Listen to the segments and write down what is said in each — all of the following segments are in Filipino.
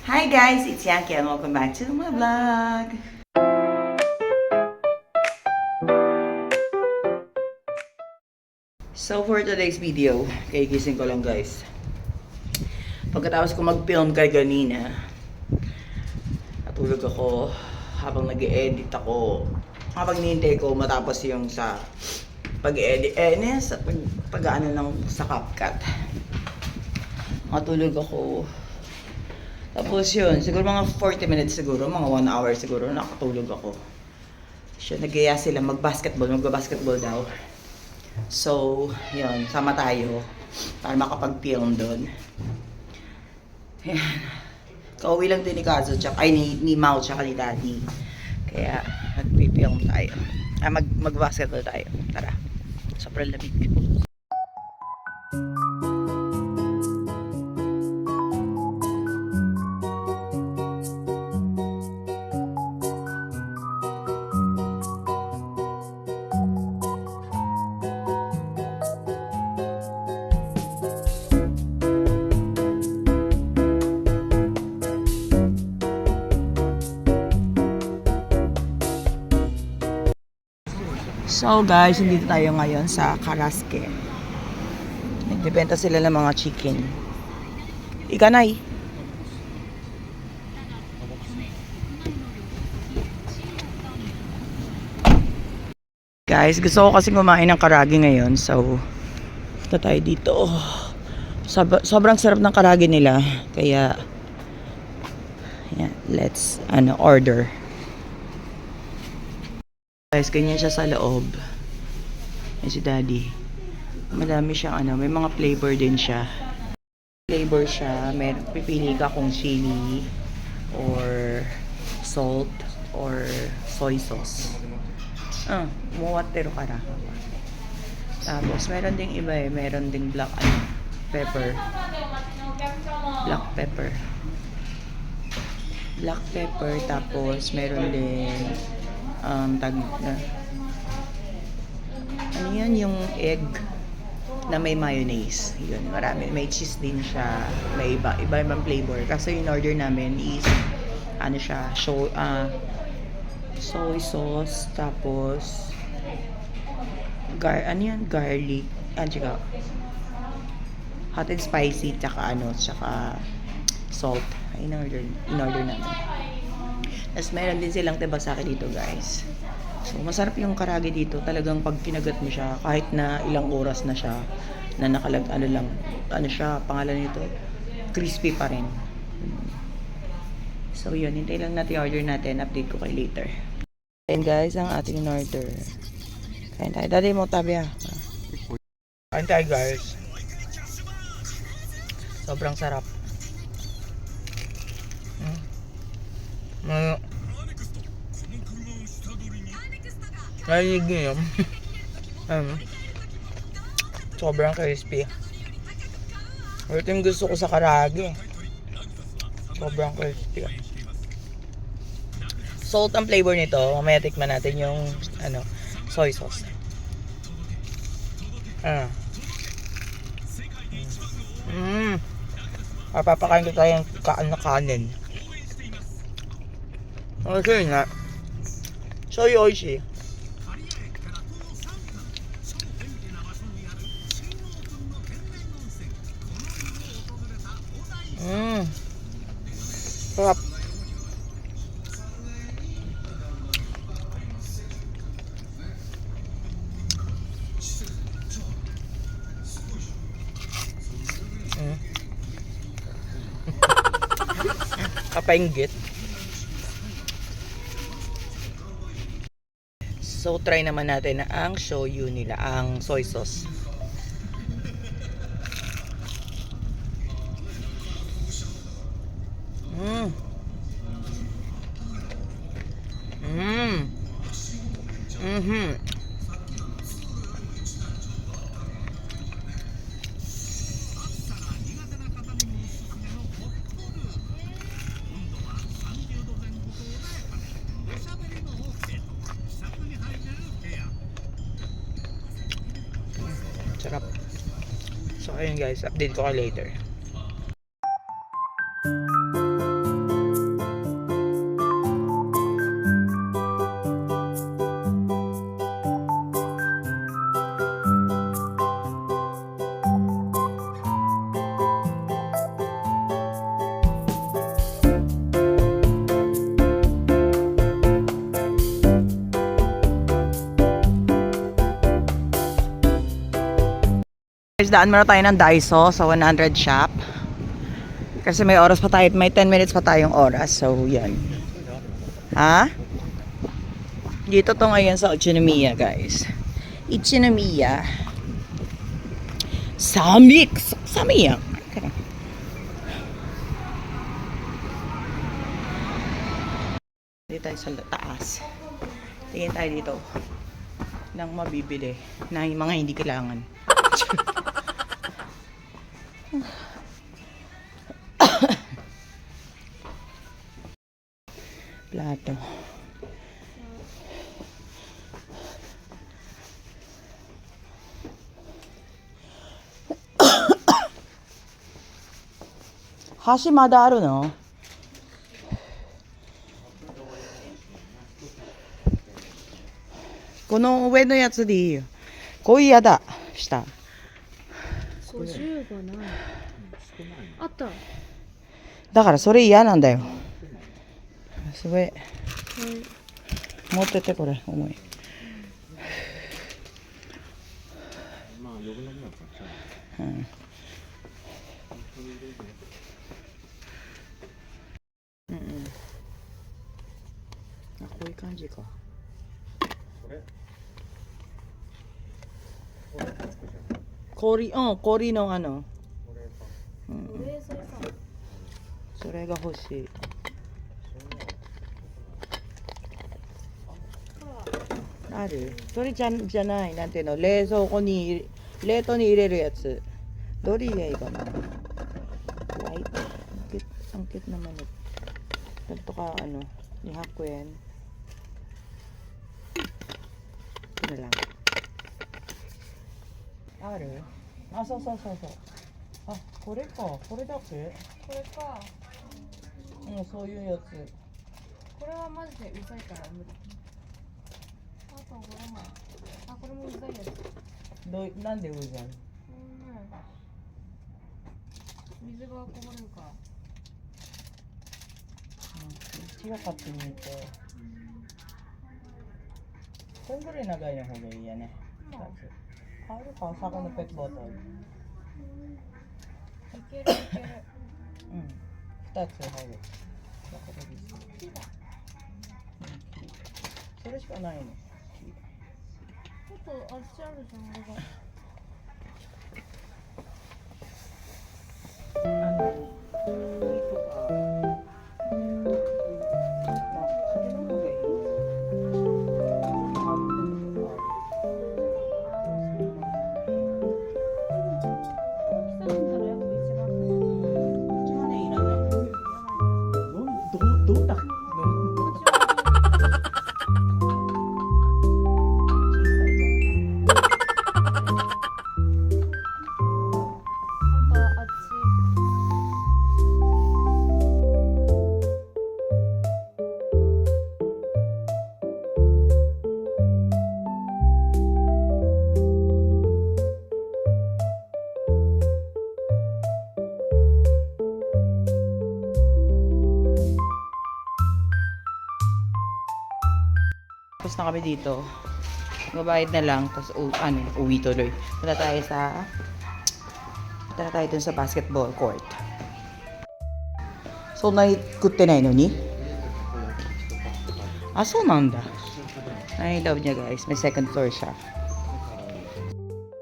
Hi guys, it's Yankee and welcome back to my vlog. So for today's video, kagising ko lang guys. Pagkatapos ko mag-film kay kanina, natulog ako habang nag-edit ako. Habang nihintay ko matapos yung sa pag-edit, sa pag-ano ng sa CapCut. Matulog ako. Tapos yun, siguro mga 40 minutes siguro, mga 1 hour siguro, nakatulog ako. So, nag-iya sila magbabasketball daw. So, yun, sama tayo para makapag-film doon. Ayan. Kauwi lang din ni Kazo, ni Mau, tsaka ni Daddy. Kaya, nag-film tayo. Mag-basketball tayo. Tara, sobrang lamig. So guys, dito tayo ngayon sa Karaske. Nagbebenta sila ng mga chicken. Ikanay. Guys, gusto ko kasi kumain ng karagi ngayon. So, ito tayo dito. Sobrang sarap ng karagi nila. Kaya, yeah, let's order. Guys, ganyan siya sa loob. Yan si Daddy. Madami siyang may mga flavor din siya. Flavor siya, pipili ka kung chili or salt or soy sauce. Muwatero ka na. Tapos meron ding iba meron ding black pepper. Black pepper. Black pepper, tapos meron din ano yan, yung egg na may mayonnaise. Yun, marami. May cheese din siya. May iba-ibang flavor. Kasi yung order namin is soy sauce, tapos garlic, tsaka hot and spicy, tsaka salt. In-order namin. Tapos meron din silang tebasaki dito guys. So masarap yung karagi dito. Talagang pag kinagat mo siya, kahit na ilang oras na siya, na pangalan nito, crispy pa rin. So yun, hintay lang natin order natin. Update ko kayo later. And guys, ang ating order. Kain tayo. Daddy mo tabi Kain tayo guys. Sobrang sarap. Narinig nyo yun. Sobrang crispy. Ito yung gusto ko sa karagi. Sobrang crispy. Salt ang flavor nito. Mamaya tikman natin yung soy sauce. Papakain ko tayong kanin. Okay nga. Soy oishi. Sarap. Kapainggit. So, try naman natin ang shoyu nila, ang soy sauce. Sarap. So ayun guys, update ko kayo later. Guys, daan muna tayo ng Daiso sa 100 shop. Kasi may oras pa tayo, may 10 minutes pa tayong oras. So, yan. Ha? Dito to ngayon sa Ichinomiya, guys. Ichinomiya. Samix! Samiya. Okay. Dito tayo sa taas. Tingin tayo dito ng mabibili na yung mga hindi kailangan. Plato. Hashi mada aru no? Kono ue no yatsu de ii yo. Koi yada. Shita. 50がない。あった。だからそれ嫌なんだよ。それはい。持ってってこれ重い。うん。うんうん。あ、こういう感じか。氷、うん、氷のうん、これそれか。それが欲しい。ある？それじゃない、なんていうの、冷凍に入れるやつ。どれがいいかな。White. Ang cute naman ito. Ganito ka, 200 yen. Ito na lang. ある？あ、そうそうそうそう。あ、これか。これだけ？これか。うん、そういうやつ。これはマジでうざいから無理。あとこれも。あ、これもうざいやつ。なんでうざい？水がこぼれるから。違かってみて。こんぐらい長いの方がいいやね。あるか、サバのペットボトル。いけるいける。うん。2つ入る。それしかないの。ちょっとあっちあるじゃん、あれが。Tapos na kami dito. Mabayad na lang. Tapos uwi tuloy. Punta tayo dun sa basketball court. So, naikute na yun ni? Ah, so nanda. I love niya, guys. May second floor siya.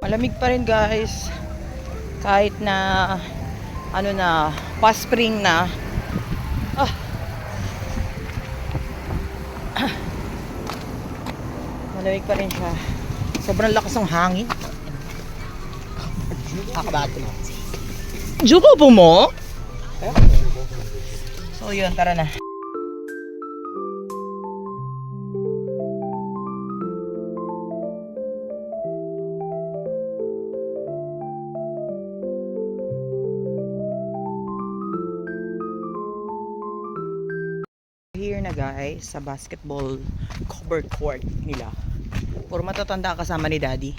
Malamig pa rin, guys. Kahit na past spring na. Malamig pa rin siya. Sobrang lakas ng hangin. Kakabato. Jugo mo? So yun, tara na. Here na guys, sa basketball covered court nila. Puro matatanda kasama ni Daddy.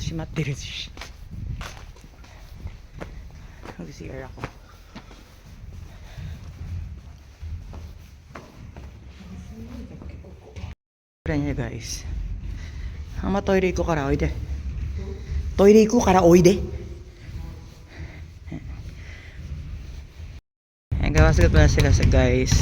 Shimatteru shi. Mag-CR ako. Tara niya guys. Ang matoyre ko kara, oide. トイレ行こうからおいで。Nagkakasigat na sila sa guys.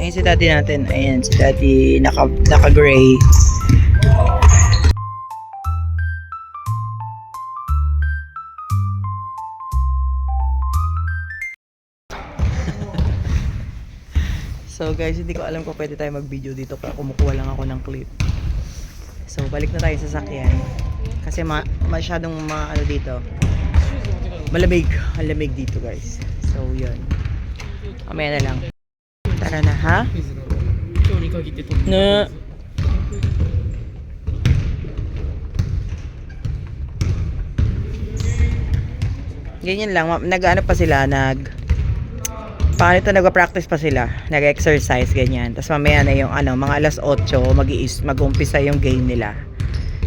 Ayun si daddy natin. Ayan, si daddy naka-gray. So guys, hindi ko alam kung pwede tayo mag-video dito kaya kumukuha lang ako ng clip. So balik na tayo sa sakyan. Kasi masyadong ano dito. Malamig. Ang lamig dito guys. So yun. Mamaya na lang. Tara na ha? Na. Ganyan lang. Nag-ano pa sila? Paano ito? Nag-practice pa sila. Nag-exercise, ganyan. Tapos mamaya na yung mga alas 8, mag-umpisa yung game nila.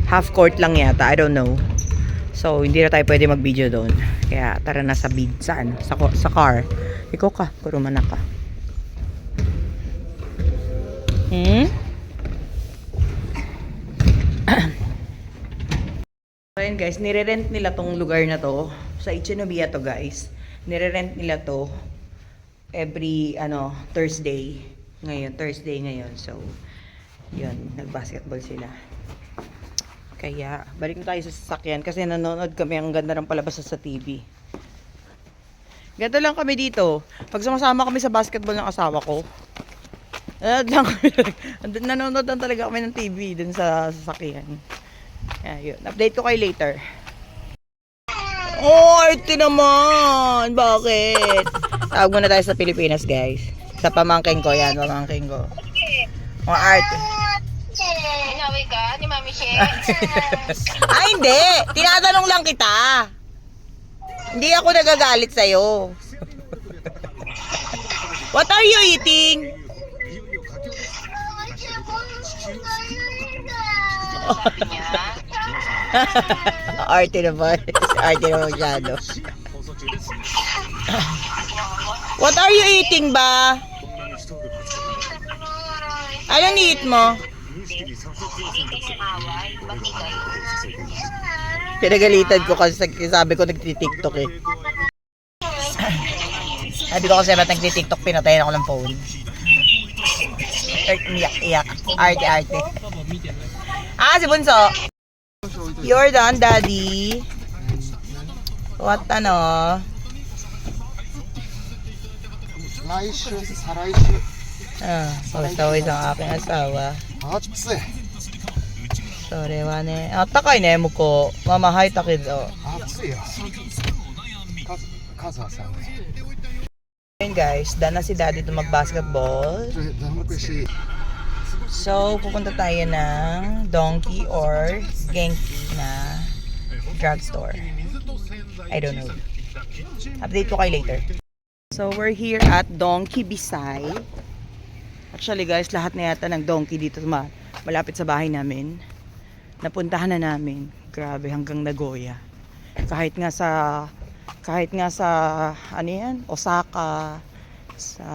Half court lang yata. I don't know. So, hindi na tayo pwede mag-video doon. Kaya, tara na sa sa car. Ikaw ka. Puro manak ka. Ayan guys, nire-rent nila tong lugar na to. Sa Ichinomiya to guys. Nire-rent nila to every Thursday. Thursday ngayon. So, yun, nag-basketball sila. Kaya, balik na tayo sa sasakyan kasi nanonood kami, ang ganda ng palabas sa TV. Ganito lang kami dito. Pag sumasama kami sa basketball ng asawa ko, nanonood lang talaga kami ng TV dun sa sasakyan. Kaya yun, update ko kayo later. Oh, arte naman! Bakit? Tawag muna tayo sa Pilipinas guys. Sa pamangking ko yan, pamangking ko. Mga arte. Inawi ka ni Mami She? Ay, hindi! Tinatanong lang kita. Hindi ako nagagalit sa'yo. What are you eating? Sabi niya. Arte naman. Arte naman masyado. What are you eating ba? Anong eat mo? Hindi kayo away. Bakit kayo? Pinagalitan ko kasi sabi ko nagti-tiktok eh. Sabi ko kasi ba't nagti-tiktok, pinatayin ako ng phone. Iyak. Arte. Ah, si Bunso. You're done, Daddy. What ano? 来週再来週 Pagtawid ang aking asawa. 暑い Sorry, wane. Atakay ne, muko. Mamahay takid, oh. 暑いよカズハさんね Ayun guys, done na si Daddy to mag-basketball. So, pupunta tayo ng Donkey or Genki na drugstore. I don't know. Update ko kayo later. So, we're here at Donkey Bisay. Actually guys, lahat na yata ng Donkey dito malapit sa bahay namin. Napuntahan na namin. Grabe, hanggang Nagoya. Kahit nga sa ano yan, Osaka, sa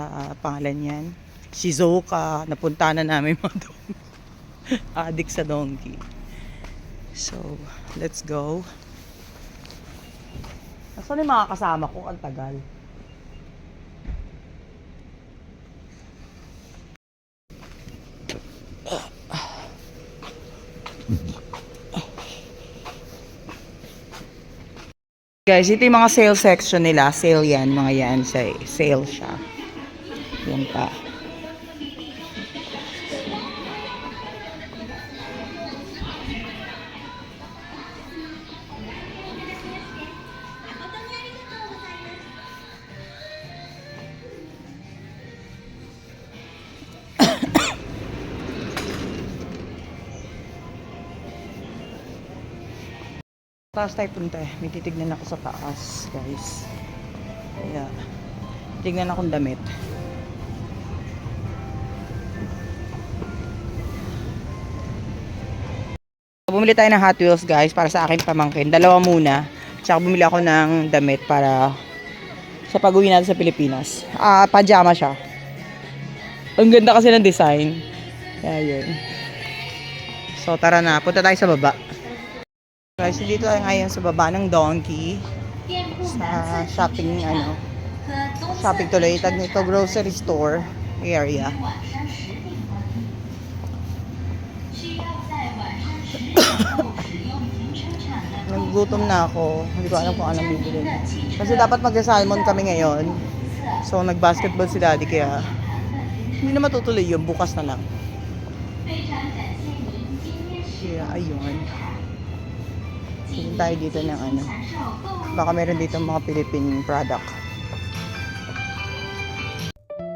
pangalan yan, Shizuoka, napunta na namin mga donkey. Addict sa donkey. So, let's go. Nasaan yung mga kasama ko? Ang tagal. Guys, ito yung mga sale section nila. Sale yan, mga yan. Sale siya. Yan pa. taas tayo punta eh. May titignan ako sa taas, guys. Kaya, tignan akong damit. Bumili tayo ng Hot Wheels, guys, para sa aking pamangkin. Dalawa muna. Tsaka bumili ako ng damit para sa pag-uwi natin sa Pilipinas. Pajama siya. Ang ganda kasi ng design. Kaya yun. So, tara na. Punta tayo sa baba. Guys, dito tayo ngayon sa baba ng Donkey. Sa shopping, shopping tuloy. Tag nito, grocery store area. Nagugutom na ako. Hindi ko alam kung anong bibili. Kasi dapat mag-salmon kami ngayon. So, nag-basketball si daddy kaya hindi na matutuloy yun. Bukas na lang. Kaya, ayun. Tingin tayo dito ng baka meron dito mga Philippine product.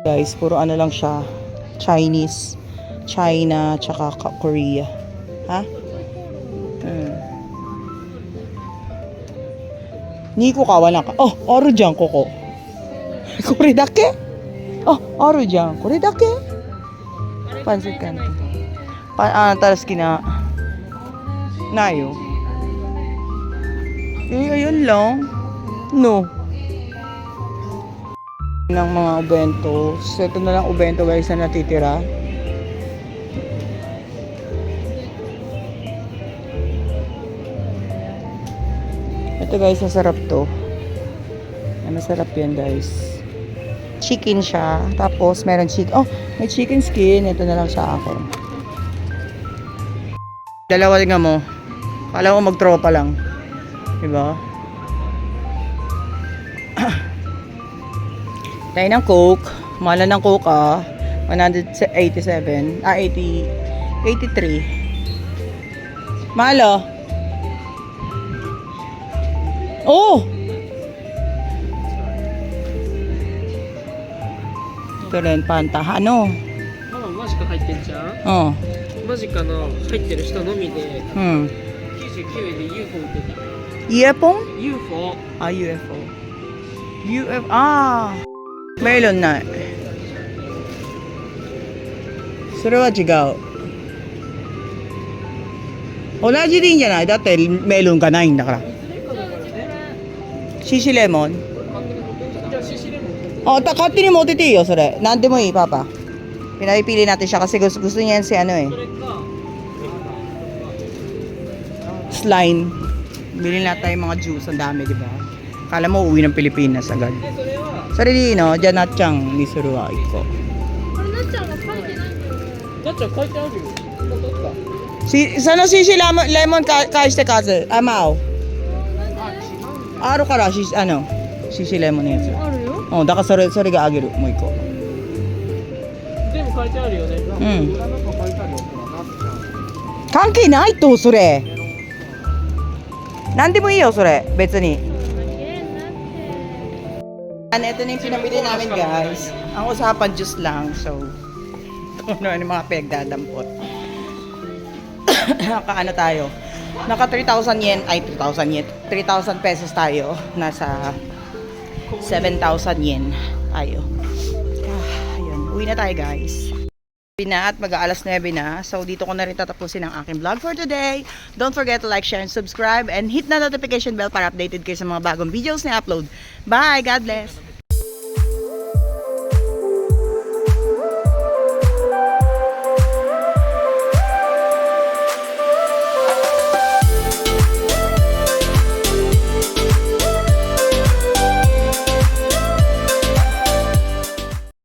Guys, puro lang siya. Chinese. China, tsaka Korea. Ha? Niko kawalan ka. Oh, aru jan koko. Kore dake? Oh, aru jan. Kore dake? Pansit canton. Talas kina. Nayo. Ayun lang. No. Ng mga ubento. So, ito na lang ubento guys na natitira. Ito guys, masarap to. Masarap yan guys. Chicken siya. Tapos meron chicken. Oh, may chicken skin. Ito na lang sa akin. Dalawa nga mo. Kala ko magtropa lang. Diba? Tayo ng Coke. Mahal ng Coke 187. 83. Mahal Oh! Ito rin, Fanta. Ano? マジカ入ってんじゃん。 Oh. マジカの入ってる人のみで Hmm. 99円で UFO 売ってた。 Earphone? UFO。 UFO. Melon na. それは違う。同じでいいんじゃない？だってメロンがないんだから。CC レモン。じゃあ CC レモン。 勝手に持ってていいよ、それ。なんでもいい、パパ。Pinapili natin siya kasi gusto niya yan siそれか。 slime. Bili na tayo mga juice, ang dami, di ba? Kala mo uwi ng Pilipinas agad. でそれは。 Sarili, no? Diyan na chang ni Suruwa ko. これなっちゃんが書いてないんだよね。なっちゃん書いてあるよ。もう取った。 Sana CC lemon kaiste kaze. Amao. Aro kara CC lemon のやつ。あるよ。だからそれがあげる。もう一個。全部書いてあるよね。関係ないとそれ。なんでもいいよそれ。別に。Ito na yung pinamili namin guys. Ang usapan juice lang. So, kung ano yung mga pegdadampot. Naka tayo. Naka 3,000 yen. Ay, 2,000 yen. 3,000 pesos tayo. Nasa 7,000 yen tayo. Ayun. Uwi na tayo guys. Uwi na at mag-aalas 9 na. So, dito ko na rin tatapusin ang aking vlog for today. Don't forget to like, share, and subscribe. And hit na notification bell para updated kayo sa mga bagong videos na upload. Bye! God bless!